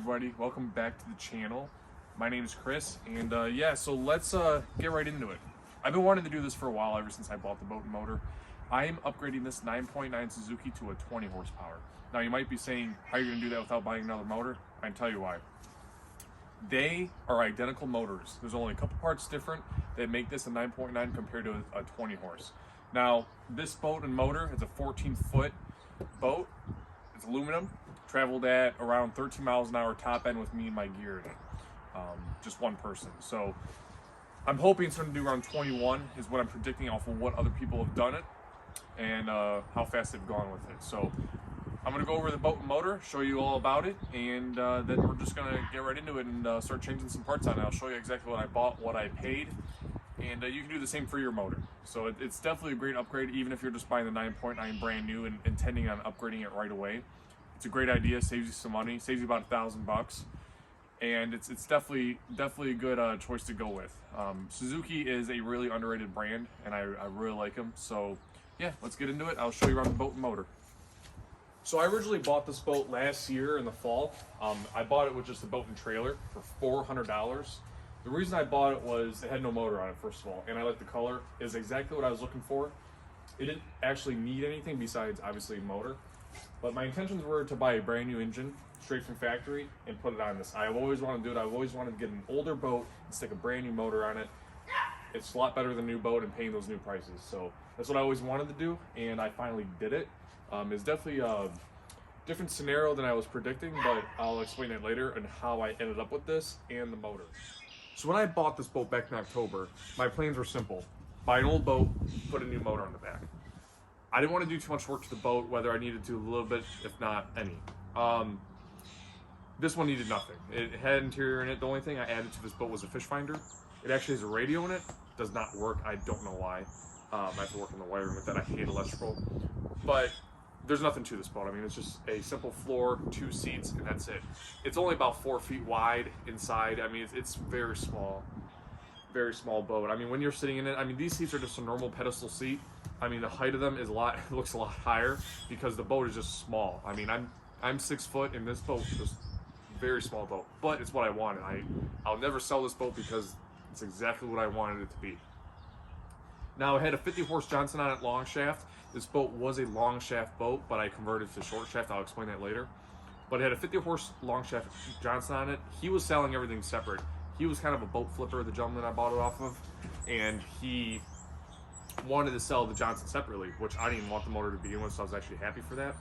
everybody, welcome back to the channel. My name is Chris, and so let's get right into it. I've been wanting to do this for a while, ever since I bought the boat and motor. I am upgrading this 9.9 Suzuki to a 20 horsepower. Now you might be saying, how are you going to do that without buying another motor? I can tell you why. They are identical motors. There's only a couple parts different that make this a 9.9 compared to a 20 horse. Now, this boat and motor is a 14-foot boat. It's aluminum. Traveled at around 13 miles an hour top end with me and my gear in it. Just one person. So I'm hoping it's going to do around 21 is what I'm predicting off of what other people have done it and how fast they've gone with it. So I'm going to go over the boat and motor, show you all about it, and then we're just going to get right into it and start changing some parts on it. I'll show you exactly what I bought, what I paid, and you can do the same for your motor. So it's definitely a great upgrade, even if you're just buying the 9.9 brand new and intending on upgrading it right away. It's a great idea, saves you some money, saves you about $1,000, and it's definitely a good choice to go with. Suzuki is a really underrated brand, and I really like them. So yeah, let's get into it. I'll show you around the boat and motor. So I originally bought this boat last year in the fall. I bought it with just a boat and trailer for $400. The reason I bought it was it had no motor on it, first of all, and I like the color. It's exactly what I was looking for. It didn't actually need anything besides obviously a motor. But my intentions were to buy a brand new engine straight from factory and put it on this. I've always wanted to do it. I've always wanted to get an older boat and stick a brand new motor on it. It's a lot better than a new boat and paying those new prices. So that's what I always wanted to do, and I finally did it. It's definitely a different scenario than I was predicting, but I'll explain it later and how I ended up with this and the motor. So when I bought this boat back in October, my plans were simple. Buy an old boat, put a new motor on the back. I didn't want to do too much work to the boat, whether I needed to a little bit, if not any. This one needed nothing. It had interior in it. The only thing I added to this boat was a fish finder. It actually has a radio in it. Does not work. I don't know why. I have to work on the wiring with that. I hate electrical. But there's nothing to this boat. I mean, it's just a simple floor, 2 seats, and that's it. It's only about 4 feet wide inside. I mean, it's very small. Very small boat. I mean, when you're sitting in it, I mean, these seats are just a normal pedestal seat. I mean, the height of them is looks a lot higher because the boat is just small. I mean, I'm 6 foot, and this boat is just a very small boat, but it's what I wanted. I'll never sell this boat because it's exactly what I wanted it to be. Now, it had a 50 horse Johnson on it, long shaft. This boat was a long shaft boat, but I converted to short shaft. I'll explain that later. But it had a 50 horse long shaft Johnson on it. He was selling everything separate. He was kind of a boat flipper, the gentleman I bought it off of, and he wanted to sell the Johnson separately, which I didn't even want the motor to begin with, so I was actually happy for that.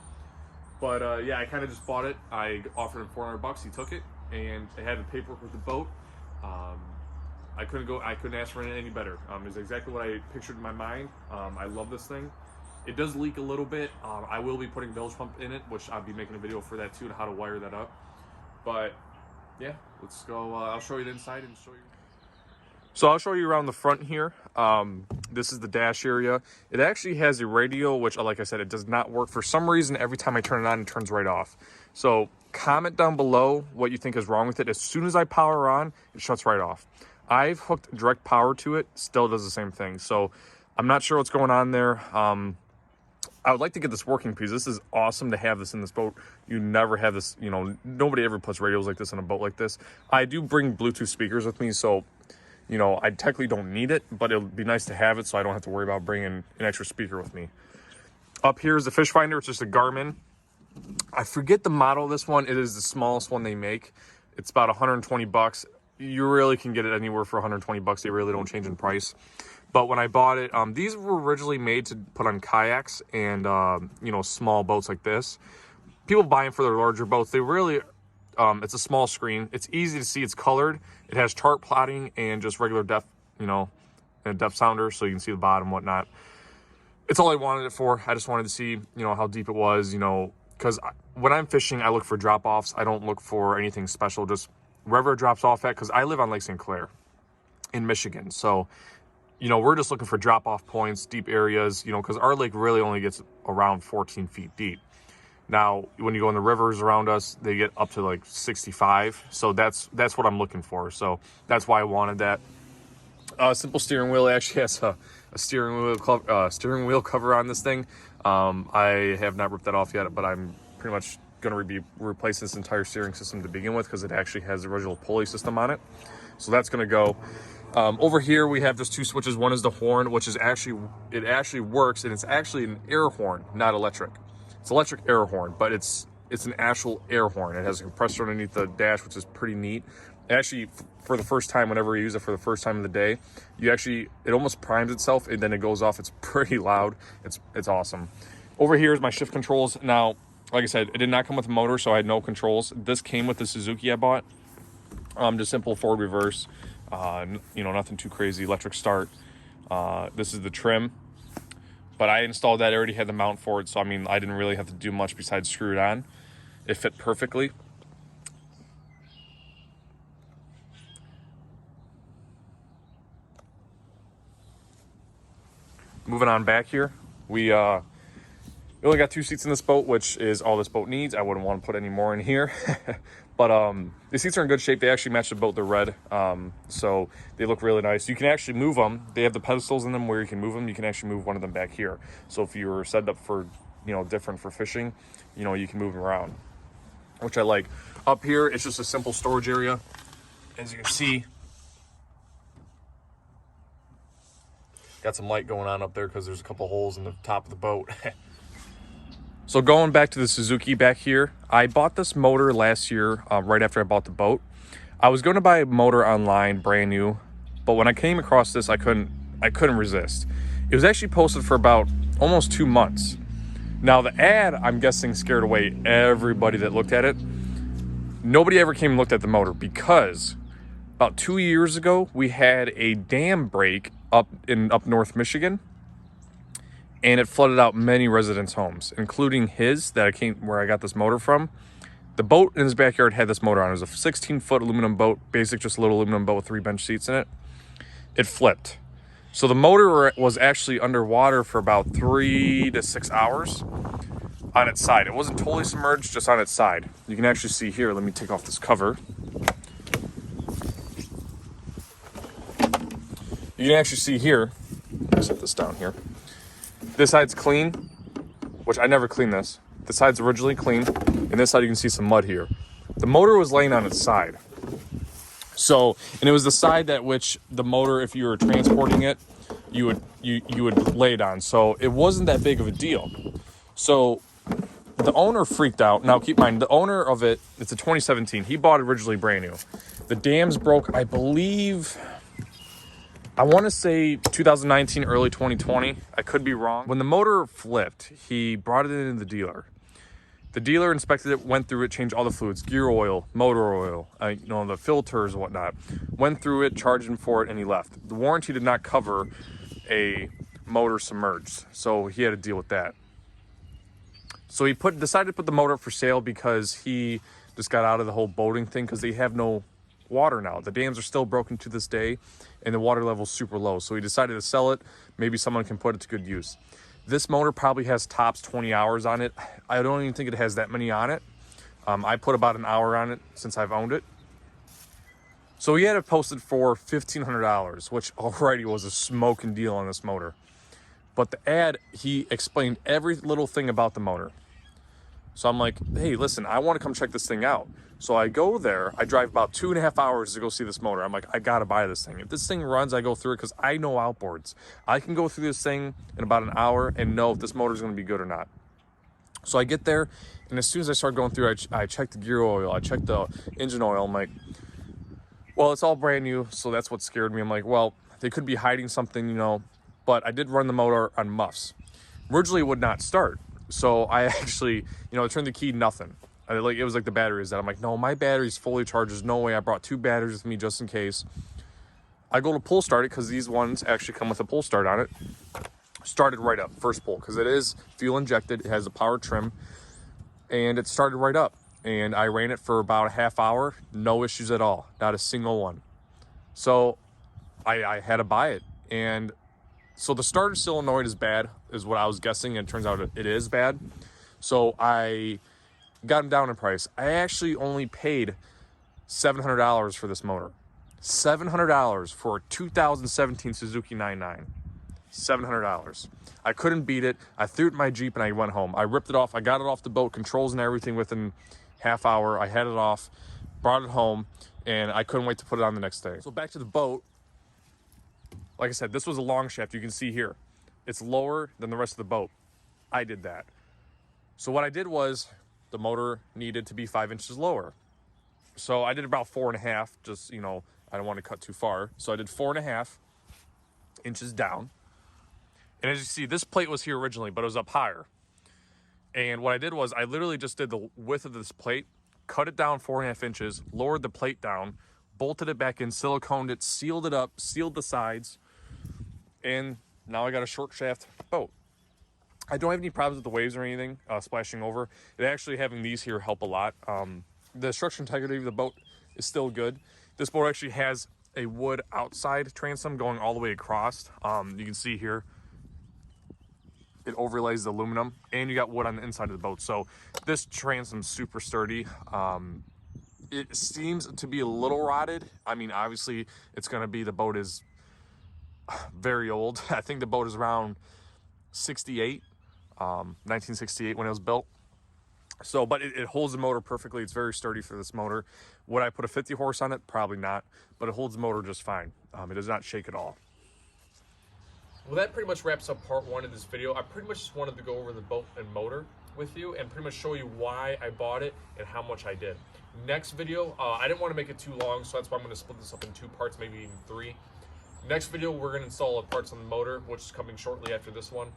But yeah, I kind of just bought it. I offered him $400. He took it, and it had the paperwork with the boat. I couldn't ask for it any better. It's exactly what I pictured in my mind. I love this thing. It does leak a little bit. I will be putting bilge pump in it, which I'll be making a video for that too, and how to wire that up. But yeah, let's go. I'll show you the inside and show you. So I'll show you around the front here. This is the dash area. It actually has a radio, which, like I said, it does not work. For some reason, every time I turn it on, it turns right off. So comment down below what you think is wrong with it. As soon as I power on, it shuts right off. I've hooked direct power to it, still does the same thing. So I'm not sure what's going on there. I would like to get this working because this is awesome to have this in this boat. You never have this, you know, nobody ever puts radios like this in a boat like this. I do bring Bluetooth speakers with me, so, you know, I technically don't need it, but it'll be nice to have it so I don't have to worry about bringing an extra speaker with me. Up here is the fish finder. It's just a Garmin. I forget the model of this one. It is the smallest one they make. It's about 120 bucks. You really can get it anywhere for 120 bucks. They really don't change in price. But when I bought it, these were originally made to put on kayaks and, you know, small boats like this. People buy them for their larger boats. They really, it's a small screen. It's easy to see. It's colored. It has chart plotting and just regular depth, you know, and a depth sounder so you can see the bottom and whatnot. It's all I wanted it for. I just wanted to see, you know, how deep it was, you know, because when I'm fishing, I look for drop-offs. I don't look for anything special, just wherever it drops off at, because I live on Lake St. Clair in Michigan. So, you know, we're just looking for drop-off points, deep areas, you know, because our lake really only gets around 14 feet deep. Now, when you go in the rivers around us, they get up to like 65. So that's what I'm looking for. So that's why I wanted that. Simple steering wheel. It actually has a steering wheel cover on this thing. I have not ripped that off yet, but I'm pretty much going to be replacing this entire steering system to begin with because it actually has the original pulley system on it. So that's going to go. Over here we have just 2 switches. One is the horn, which is actually, it actually works, and it's actually an air horn, not electric. It's electric air horn, but it's an actual air horn. It has a compressor underneath the dash, which is pretty neat. Actually, for the first time, whenever you use it for the first time of the day, it almost primes itself and then it goes off. It's pretty loud. It's awesome. Over here is my shift controls. Now, like I said, it did not come with a motor, so I had no controls. This came with the Suzuki I bought. Just simple forward, reverse. Nothing too crazy. Electric start. This is the trim. But I installed that. I already had the mount for it, so I mean, I didn't really have to do much besides screw it on. It fit perfectly. Moving on back here, we only got 2 seats in this boat, which is all this boat needs. I wouldn't want to put any more in here. But the seats are in good shape. They actually match the boat. They're red, so they look really nice. You can actually move them. They have the pedestals in them where you can move them. You can actually move one of them back here. So if you're set up for, different for fishing, you can move them around, which I like. Up here, it's just a simple storage area. As you can see, got some light going on up there because there's a couple holes in the top of the boat. So going back to the Suzuki back here, I bought this motor last year, right after I bought the boat. I was going to buy a motor online, brand new, but when I came across this, I couldn't resist. It was actually posted for about almost 2 months. Now the ad, I'm guessing, scared away everybody that looked at it. Nobody ever came and looked at the motor because about 2 years ago, we had a dam break up north Michigan, and it flooded out many residents' homes, including his where I got this motor from. The boat in his backyard had this motor on. It was a 16-foot aluminum boat, just a little aluminum boat with 3 bench seats in it. It flipped. So the motor was actually underwater for about 3 to 6 hours on its side. It wasn't totally submerged, just on its side. You can actually see here, let me take off this cover. You can actually see here, let me set this down here. This side's clean, which I never cleaned this. This side's originally clean, and this side you can see some mud here. The motor was laying on its side. So, and it was the side that which the motor, if you were transporting it, you would lay it on. So it wasn't that big of a deal. So the owner freaked out. Now keep in mind, the owner of it, it's a 2017. He bought it originally brand new. The dams broke, I believe, I want to say 2019, early 2020. I could be wrong. When the motor flipped, he brought it into the dealer. The dealer inspected it, went through it, changed all the fluids, gear oil, motor oil, the filters and whatnot. Went through it, charged him for it, and he left. The warranty did not cover a motor submerged, so he had to deal with that. So he decided to put the motor up for sale because he just got out of the whole boating thing because they have no water now. The dams are still broken to this day, and the water level is super low. So he decided to sell it. Maybe someone can put it to good use. This motor probably has tops 20 hours on it. I don't even think it has that many on it. I put about an hour on it since I've owned it. So he had it posted for $1,500, which already was a smoking deal on this motor. But the ad, he explained every little thing about the motor. So I'm like, hey, listen, I want to come check this thing out. So I go there, I drive about 2.5 hours to go see this motor. I'm like, I gotta buy this thing. If this thing runs, I go through it because I know outboards. I can go through this thing in about an hour and know if this motor is gonna be good or not. So I get there, and as soon as I start going through, I check the gear oil, I check the engine oil. I'm like, well, it's all brand new, so that's what scared me. I'm like, well, they could be hiding something, but I did run the motor on muffs. Originally, it would not start. So I actually, I turned the key, nothing. It was like the battery is dead. I'm like, no, my battery's fully charged. There's no way. I brought 2 batteries with me just in case. I go to pull start it because these ones actually come with a pull start on it. Started right up, first pull, because it is fuel injected. It has a power trim, and it started right up. And I ran it for about a half hour. No issues at all. Not a single one. So I had to buy it. And so the starter solenoid is bad, is what I was guessing, and it turns out it is bad. So I got them down in price. I actually only paid $700 for this motor. $700 for a 2017 Suzuki 99. $700. I couldn't beat it. I threw it in my Jeep and I went home. I ripped it off. I got it off the boat, controls and everything within half hour. I had it off, brought it home, and I couldn't wait to put it on the next day. So back to the boat. Like I said, this was a long shaft. You can see here, it's lower than the rest of the boat. I did that. So what I did was the motor needed to be 5 inches lower. So I did about 4.5, just, you know, I don't want to cut too far. So I did 4.5 inches down. And as you see, this plate was here originally, but it was up higher. And what I did was I literally just did the width of this plate, cut it down 4.5 inches, lowered the plate down, bolted it back in, siliconed it, sealed it up, sealed the sides, and now I got a short shaft boat. I don't have any problems with the waves or anything splashing over. It actually, having these here help a lot. The structural integrity of the boat is still good. This boat actually has a wood outside transom going all the way across. You can see here, it overlays the aluminum, and you got wood on the inside of the boat. So this transom's super sturdy. It seems to be a little rotted. I mean, obviously it's gonna be, the boat is very old. I think the boat is around 68, 1968 when it was built. So, but it holds the motor perfectly. It's very sturdy for this motor. Would I put a 50 horse on it? Probably not, but it holds the motor just fine. It does not shake at all. Well, that pretty much wraps up part 1 of this video. I pretty much just wanted to go over the boat and motor with you and pretty much show you why I bought it and how much I did. Next video, I didn't want to make it too long, so that's why I'm going to split this up in 2 parts, maybe even 3. Next video, we're going to install the parts on the motor, which is coming shortly after this one.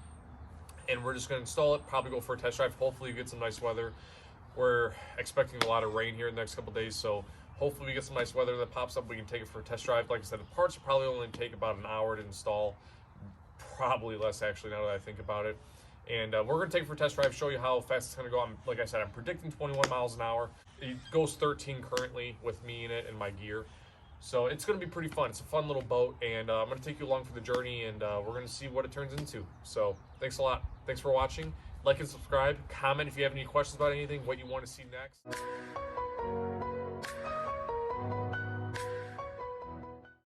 And we're just going to install it, probably go for a test drive. Hopefully you get some nice weather. We're expecting a lot of rain here in the next couple days, so hopefully we get some nice weather that pops up. We can take it for a test drive. Like I said, the parts will probably only take about an hour to install. Probably less, actually, now that I think about it. And we're going to take it for a test drive, show you how fast it's going to go. Like I said, I'm predicting 21 miles an hour. It goes 13 currently with me in it and my gear. So it's going to be pretty fun. It's a fun little boat, and I'm going to take you along for the journey, and we're going to see what it turns into. So thanks a lot. Thanks for watching. Like and subscribe. Comment if you have any questions about anything, what you want to see next.